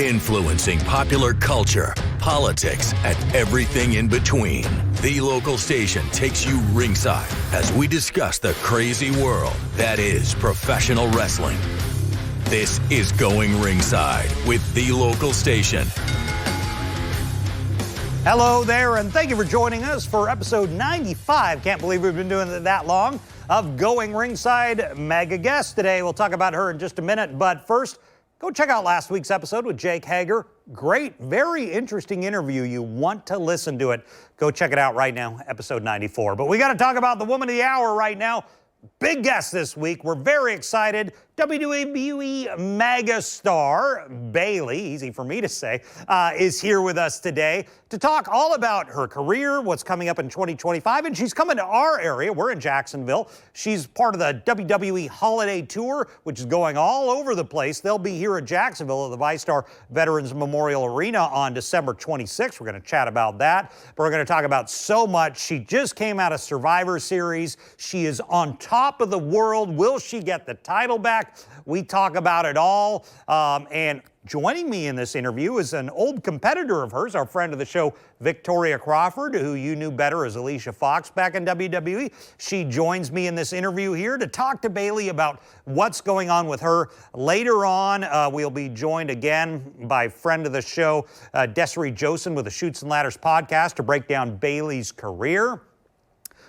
Influencing popular culture, politics, and everything in between. The local station takes you ringside as we discuss the crazy world that is professional wrestling. This is Going Ringside with The Local Station. Hello there, and thank you for joining us for episode 95. Can't believe we've been doing it that long of Going Ringside. Mega guest today. We'll talk about her in just a minute, but first, go check out last week's episode with Jake Hager. Great, very interesting interview. You want to listen to it. Go check it out right now, episode 94. But we got to talk about the woman of the hour right now. Big guest this week. We're very excited. WWE megastar Bayley, easy for me to say, is here with us today to talk all about her career, what's coming up in 2025, and she's coming to our area. We're in Jacksonville. She's part of the WWE Holiday Tour, which is going all over the place. They'll be here in Jacksonville at the VyStar Veterans Memorial Arena on December 26th. We're going to chat about that, but we're going to talk about so much. She just came out of Survivor Series. She is on top of the world. Will she get the title back? We talk about it all. And joining me in this interview is an old competitor of hers, our friend of the show, Victoria Crawford, who you knew better as Alicia Fox back in WWE. She joins me in this interview here to talk to Bayley about what's going on with her. Later on, we'll be joined again by friend of the show, Desiree Josen with the Chutes and Ladders podcast to break down Bayley's career.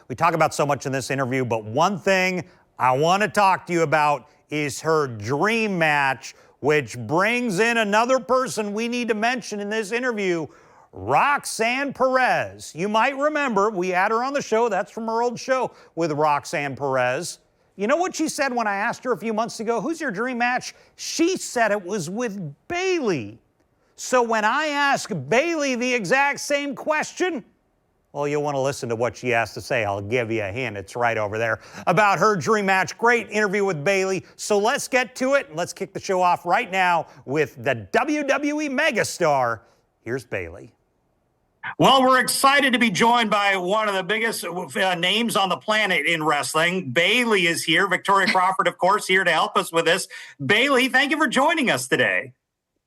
We talk about so much in this interview, but one thing I want to talk to you about is her dream match, which brings in another person we need to mention in this interview, Roxanne Perez. You might remember, we had her on the show. That's from her old show with Roxanne Perez. You know what she said when I asked her a few months ago, who's your dream match? She said it was with Bayley. So when I ask Bayley the exact same question, well, you'll want to listen to what she has to say. I'll give you a hint. It's right over there about her dream match. Great interview with Bayley. So let's get to it. Let's kick the show off right now with the WWE megastar. Here's Bayley. Well, we're excited to be joined by one of the biggest names on the planet in wrestling. Bayley is here. Victoria Crawford, of course, here to help us with this. Bayley, thank you for joining us today.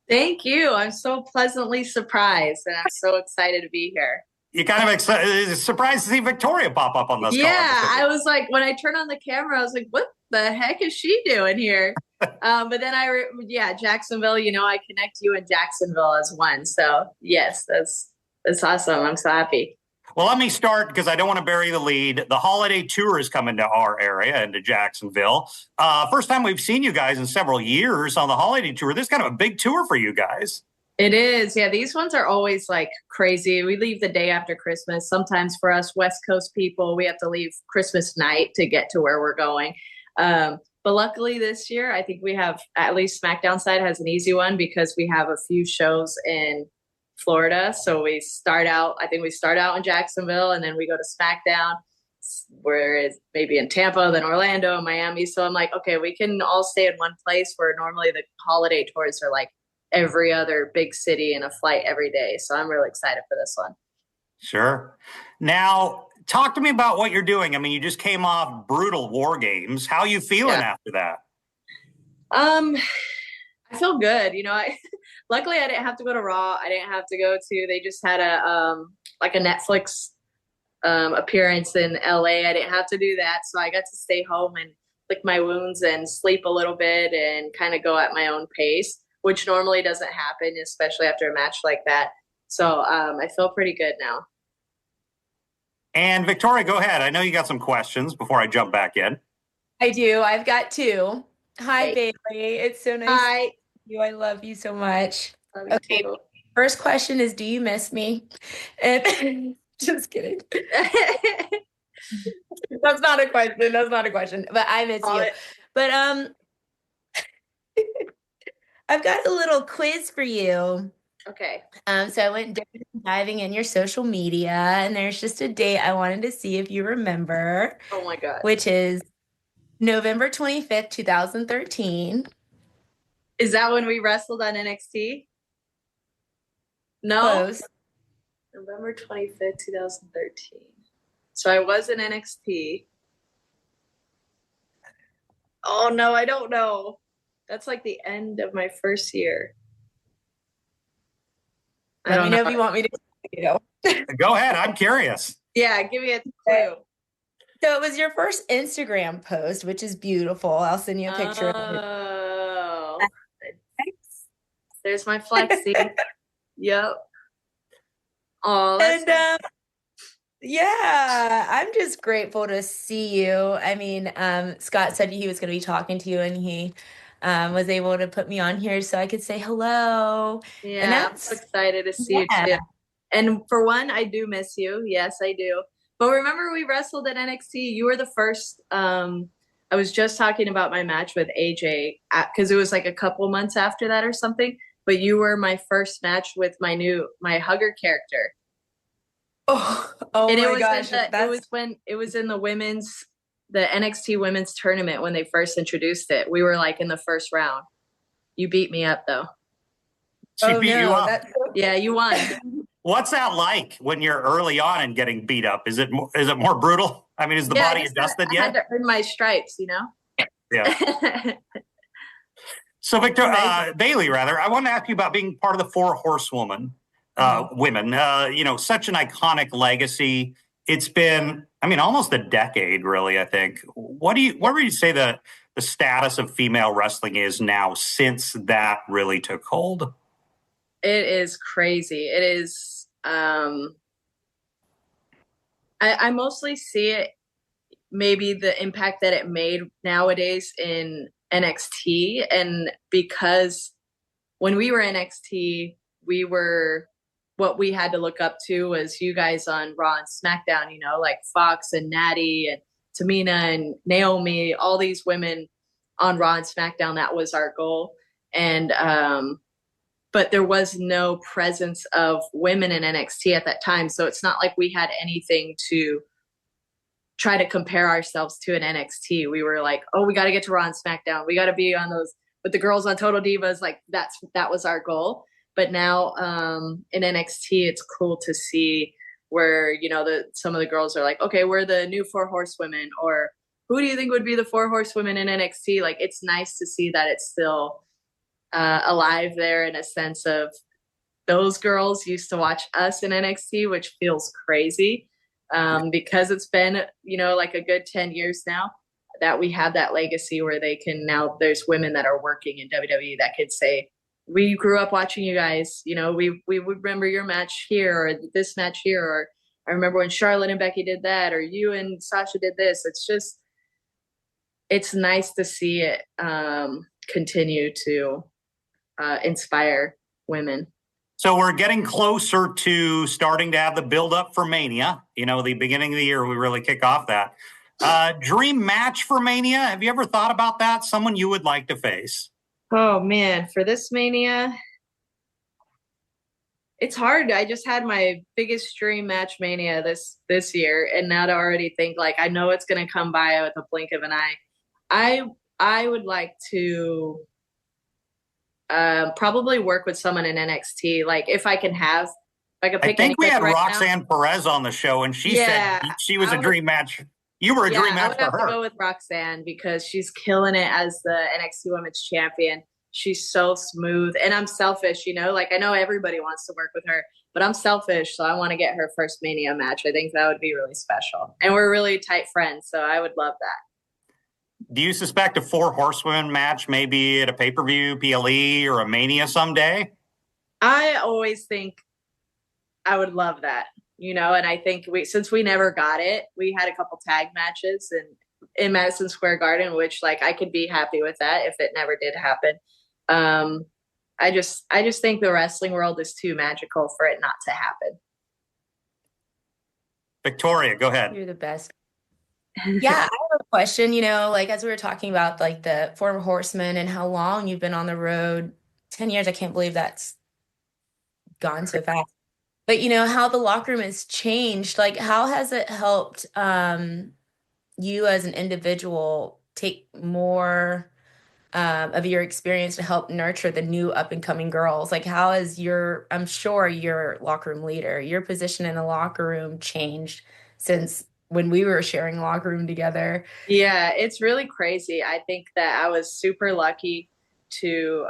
Thank you. I'm so pleasantly surprised, and I'm so excited to be here. You're kind of surprised to see Victoria pop up on this. Yeah, I was like, when I turned on the camera, I was like, what the heck is she doing here? But then Jacksonville, you know, I connect you and Jacksonville as one. So yes, that's awesome. I'm so happy. Well, let me start because I don't want to bury the lead. The Holiday Tour is coming to our area and to Jacksonville. First time we've seen you guys in several years on the Holiday Tour. This is kind of a big tour for you guys. It is. Yeah, these ones are always like crazy. We leave the day after Christmas. Sometimes for us West Coast people, we have to leave Christmas night to get to where we're going. But luckily this year, I think we have, at least SmackDown side has an easy one because we have a few shows in Florida. So we start out in Jacksonville and then we go to SmackDown, whereas maybe in Tampa, then Orlando, Miami. So I'm like, okay, we can all stay in one place where normally the holiday tours are like every other big city and a flight every day. So I'm really excited for this one. Sure. Now, talk to me about what you're doing. I mean, you just came off brutal War Games. How are you feeling after that? I feel good. You know, luckily I didn't have to go to Raw. I didn't have to go to, they just had a Netflix appearance in LA. I didn't have to do that. So I got to stay home and lick my wounds and sleep a little bit and kind of go at my own pace, which normally doesn't happen, especially after a match like that. So I feel pretty good now. And Victoria, go ahead. I know you got some questions before I jump back in. I do. I've got two. Hi, Hey. Bayley. It's so nice Hi. to meet you. I love you so much. Love you Okay. too. First question is, do you miss me? And just kidding. That's not a question. But I miss you. But I've got a little quiz for you. Okay. So I went diving in your social media, and there's just a date I wanted to see if you remember, Oh my God. which is November 25th, 2013. Is that when we wrestled on NXT? No. Close. November 25th, 2013. So I was in NXT. Oh no, I don't know. That's like the end of my first year. I Let me don't know know. if you want me to, you know. Go ahead. I'm curious. Yeah, give me a clue. So it was your first Instagram post, which is beautiful. I'll send you a picture of it. Oh, there's my flexi. Yep. Oh, that's And yeah, I'm just grateful to see you. I mean, Scott said he was going to be talking to you, and he was able to put me on here so I could say hello. And yeah. I'm so excited to see you too. And for one, I do miss you. Yes, I do. But remember, we wrestled at NXT. You were the first. I was just talking about my match with AJ because it was like a couple months after that or something. But you were my first match with my hugger character. Oh And my gosh, it was in the NXT women's tournament when they first introduced it. We were like in the first round. You beat me up though. She beat you up. Yeah, you won. What's that like when you're early on and getting beat up? Is it more brutal? I mean, is the body adjusted yet? I had to earn my stripes, you know? Yeah. So, Bayley, I want to ask you about being part of the Four Horsewomen, women. Such an iconic legacy. It's been, almost a decade, really. I think. What would you say the status of female wrestling is now since that really took hold? It is crazy. It is. I mostly see it, maybe the impact that it made nowadays in NXT. And because when we were NXT, what we had to look up to was you guys on Raw and SmackDown, like Fox and Natty and Tamina and Naomi, all these women on Raw and SmackDown. That was our goal. And, but there was no presence of women in NXT at that time. So it's not like we had anything to try to compare ourselves to in NXT. We were like, oh, we got to get to Raw and SmackDown. We got to be on those with the girls on Total Divas. Like that was our goal. But now in NXT, it's cool to see where, some of the girls are like, okay, we're the new Four Horsewomen, or who do you think would be the Four Horsewomen in NXT? Like, it's nice to see that it's still alive there, in a sense of those girls used to watch us in NXT, which feels crazy because it's been, like a good 10 years now that we have that legacy where there's women that are working in WWE that could say, we grew up watching you guys, we would remember your match here or this match here, or I remember when Charlotte and Becky did that, or you and Sasha did this. It's nice to see it continue to inspire women. So we're getting closer to starting to have the build up for Mania. The beginning of the year, we really kick off that. Dream match for Mania. Have you ever thought about that? Someone you would like to face? Oh man, for this Mania, it's hard. I just had my biggest dream match Mania this year, and now to already think like I know it's going to come by with a blink of an eye. I would like to probably work with someone in NXT. Like if I could pick. I think we had Roxanne Perez on the show, and she said she was a dream match. You were a dream match for her. I would have to go with Roxanne because she's killing it as the NXT Women's Champion. She's so smooth, and I'm selfish, like I know everybody wants to work with her, but I'm selfish, so I want to get her first Mania match. I think that would be really special, and we're really tight friends, so I would love that. Do you suspect a Four Horsewomen match maybe at a pay-per-view, PLE, or a Mania someday? I always think I would love that, and I think since we never got it, we had a couple tag matches in Madison Square Garden, which like I could be happy with that if it never did happen. I just think the wrestling world is too magical for it not to happen. Victoria, go ahead. You're the best. Yeah, I have a question, like as we were talking about like the Four Horsemen and how long you've been on the road, 10 years, I can't believe that's gone so fast. But how the locker room has changed, like how has it helped you as an individual take more of your experience to help nurture the new up and coming girls? Like how has I'm sure your locker room leader, your position in the locker room changed since when we were sharing a locker room together? Yeah, it's really crazy. I think that I was super lucky to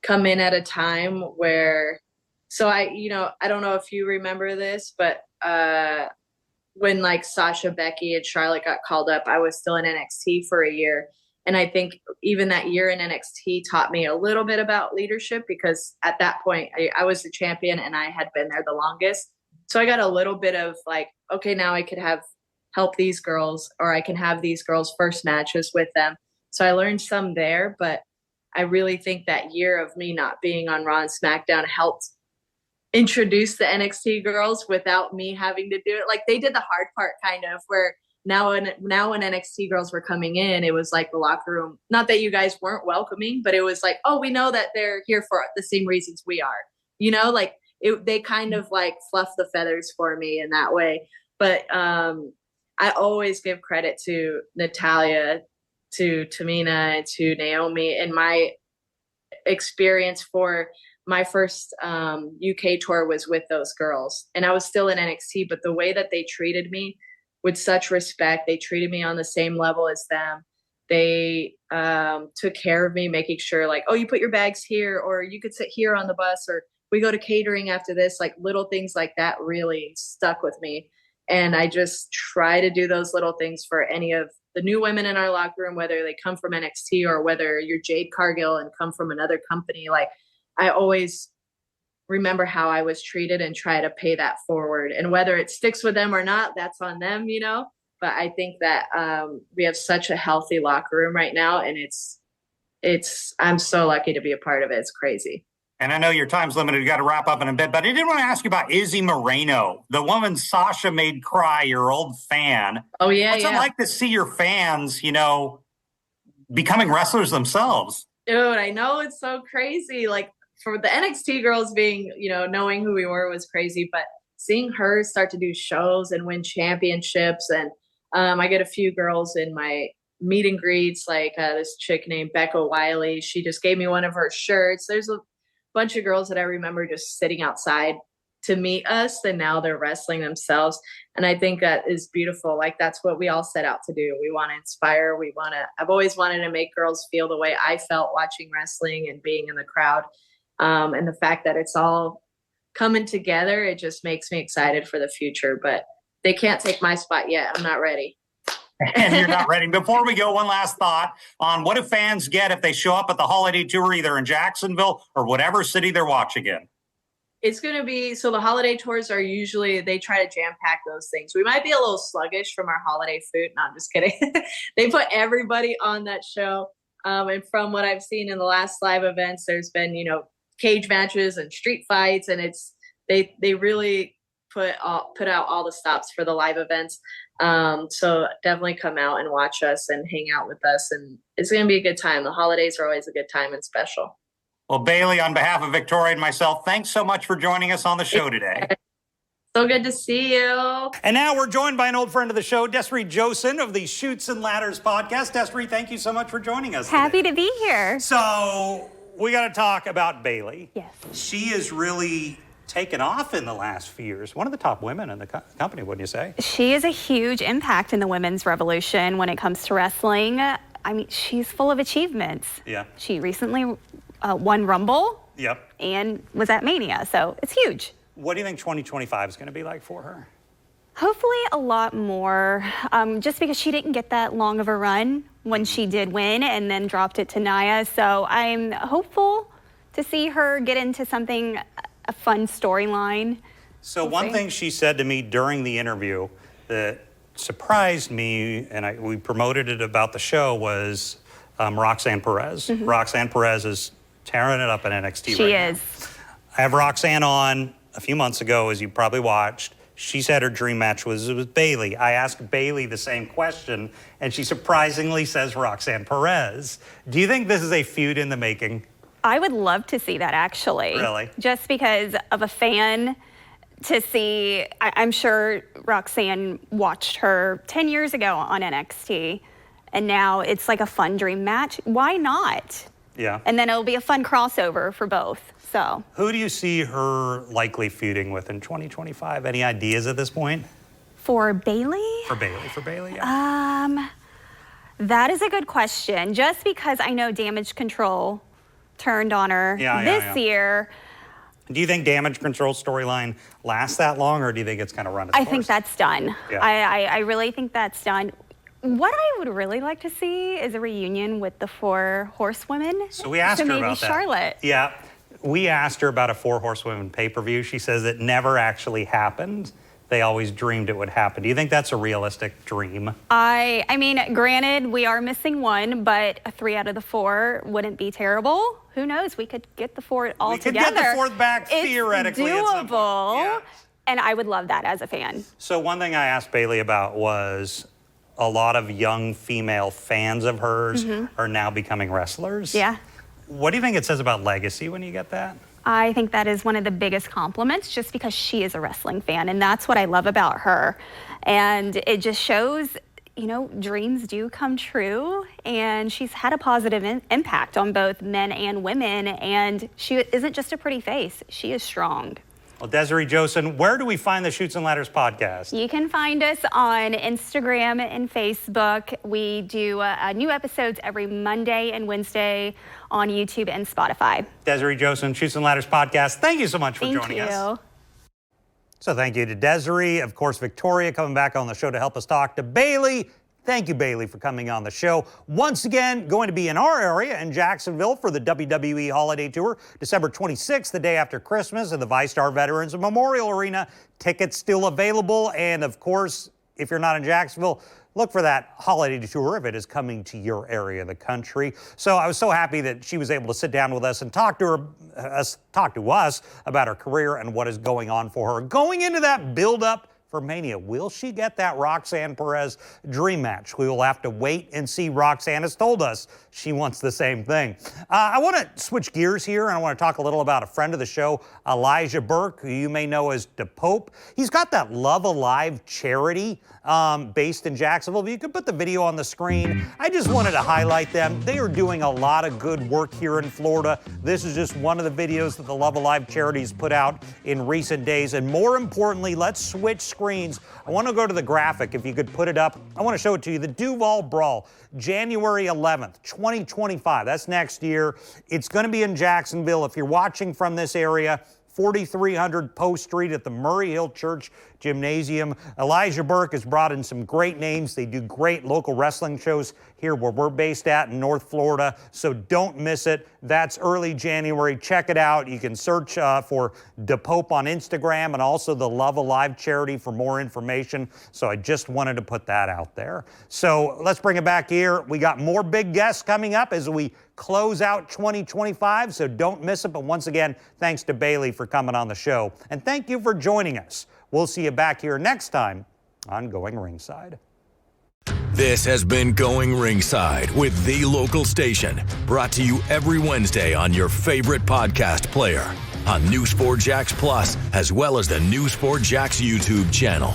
come in at a time where So I don't know if you remember this, but when like Sasha, Becky, and Charlotte got called up, I was still in NXT for a year. And I think even that year in NXT taught me a little bit about leadership, because at that point I was the champion and I had been there the longest. So I got a little bit of like, okay, now I could help these girls, or I can have these girls' first matches with them. So I learned some there, but I really think that year of me not being on Raw and SmackDown helped introduce the NXT girls without me having to do it. Like, they did the hard part, kind of, where now when NXT girls were coming in, it was like the locker room, not that you guys weren't welcoming, but it was like, oh, we know that they're here for the same reasons we are, like they kind of like fluff the feathers for me in that way. But I always give credit to Natalya, to Tamina, and to Naomi. In my experience for my first UK tour was with those girls, and I was still in NXT, but the way that they treated me with such respect, they treated me on the same level as them. They took care of me, making sure like, oh, you put your bags here, or you could sit here on the bus, or we go to catering after this. Like, little things like that really stuck with me. And I just try to do those little things for any of the new women in our locker room, whether they come from NXT or whether you're Jade Cargill and come from another company. Like, I always remember how I was treated and try to pay that forward. And whether it sticks with them or not, that's on them, But I think that we have such a healthy locker room right now, and I'm so lucky to be a part of it. It's crazy. And I know your time's limited. You got to wrap up in a bit, but I did want to ask you about Izzy Moreno, the woman Sasha made cry, your old fan. Oh, yeah. What's it like to see your fans, becoming wrestlers themselves? Dude, I know, it's so crazy. Like, for the NXT girls being, knowing who we were was crazy, but seeing her start to do shows and win championships. And I get a few girls in my meet and greets, like this chick named Becca Wiley. She just gave me one of her shirts. There's a bunch of girls that I remember just sitting outside to meet us, and now they're wrestling themselves. And I think that is beautiful. Like, that's what we all set out to do. We want to inspire. I've always wanted to make girls feel the way I felt watching wrestling and being in the crowd. And the fact that it's all coming together, it just makes me excited for the future. But they can't take my spot yet. I'm not ready. And you're not ready. Before we go, one last thought on what do fans get if they show up at the Holiday Tour, either in Jacksonville or whatever city they're watching in? It's going to be, so the holiday tours are usually, they try to jam pack those things. We might be a little sluggish from our holiday food. No, I'm just kidding. They put everybody on that show. And from what I've seen in the last live events, there's been, cage matches and street fights, and they really put out all the stops for the live events. So definitely come out and watch us and hang out with us, and it's going to be a good time. The holidays are always a good time and special. Well, Bayley, on behalf of Victoria and myself, thanks so much for joining us on the show today. So good to see you. And now we're joined by an old friend of the show, Desiree Josen of the Chutes and Ladders podcast. Desiree, thank you so much for joining us Happy today. to be here. So we got to talk about Bayley. Yes. She has really taken off in the last few years. One of the top women in the company, wouldn't you say? She is a huge impact in the women's revolution when it comes to wrestling. I mean, she's full of achievements. Yeah. She recently won Rumble. Yep. And was at Mania, so it's huge. What do you think 2025 is going to be like for her? Hopefully a lot more, just because she didn't get that long of a run when she did win and then dropped it to Nia. So I'm hopeful to see her get into something, a fun storyline. So one thing she said to me during the interview that surprised me, and we promoted it about the show, was Roxanne Perez. Mm-hmm. Roxanne Perez is tearing it up in NXT she right is. now. I have Roxanne on a few months ago, as you probably watched. She said her dream match was with Bayley. I asked Bayley the same question, and she surprisingly says Roxanne Perez. Do you think this is a feud in the making? I would love to see that, actually. Really? Just because of a fan to see, I'm sure Roxanne watched her 10 years ago on NXT, and now it's like a fun dream match. Why not? Yeah. And then it'll be a fun crossover for both. So. Who do you see her likely feuding with in 2025? Any ideas at this point? For Bayley? For Bayley, yeah. That is a good question. Just because I know Damage Control turned on her this year, Do you think Damage Control storyline lasts that long, or do you think it's kind of run its I course? think that's done. Yeah. I really think that's done. What I would really like to see is a reunion with the 4 horsewomen. So we asked her maybe about that. Charlotte. Yeah, we asked her about a 4 horsewomen pay-per-view. She says it never actually happened. They always dreamed it would happen. Do you think that's a realistic dream? I mean, granted, we are missing one, but a 3 out of the 4 wouldn't be terrible. Who knows? We could get the 4 all together. We could get the 4th back it's theoretically. doable, Yeah. and I would love that as a fan. So one thing I asked Bayley about was a lot of young female fans of hers are now becoming wrestlers. Yeah. What do you think it says about legacy when you get that? I think that is one of the biggest compliments, just because she is a wrestling fan, and that's what I love about her. And it just shows, you know, dreams do come true, and she's had a positive impact on both men and women, and she isn't just a pretty face, she is strong. Well, Desiree Josen, where do we find the Chutes and Ladders podcast? You can find us on Instagram and Facebook. We do new episodes every Monday and Wednesday on YouTube and Spotify. Desiree Josen, Chutes and Ladders podcast. Thank you so much for joining us. So thank you to Desiree. Of course, Victoria coming back on the show to help us talk to Bayley. Thank you, Bayley, for coming on the show. Once again, going to be in our area in Jacksonville for the WWE Holiday Tour, December 26th, the day after Christmas, at the ViStar Veterans Memorial Arena. Tickets still available. And of course, if you're not in Jacksonville, look for that holiday tour if it is coming to your area of the country. So I was so happy that she was able to sit down with us and talk to us about her career and what is going on for her. Going into that build-up for Mania, will she get that Roxanne Perez dream match? We will have to wait and see. Roxanne has told us she wants the same thing. I want to switch gears here, and I want to talk a little about a friend of the show, Elijah Burke, who you may know as DePope. He's got that Love Alive charity based in Jacksonville. If you could put the video on the screen, I just wanted to highlight them. They are doing a lot of good work here in Florida. This is just one of the videos that the Love Alive charities put out in recent days. And more importantly, let's switch screens. I want to go to the graphic. If you could put it up, I want to show it to you. The Duval Brawl, January 11th, 2025. That's next year. It's going to be in Jacksonville. If you're watching from this area, 4300 Post Street at the Murray Hill Church Gymnasium. Elijah Burke has brought in some great names. They do great local wrestling shows here where we're based at in North Florida, so don't miss it. That's early January. Check it out. You can search for DePope on Instagram and also the Love Alive charity for more information. So I just wanted to put that out there. So let's bring it back here. We got more big guests coming up as we close out 2025, so don't miss it. But once again, thanks to Bayley for coming on the show. And thank you for joining us. We'll see you back here next time on Going Ringside. This has been Going Ringside with The Local Station, brought to you every Wednesday on your favorite podcast player, on News 4 Jax Plus, as well as the News 4 Jax YouTube channel.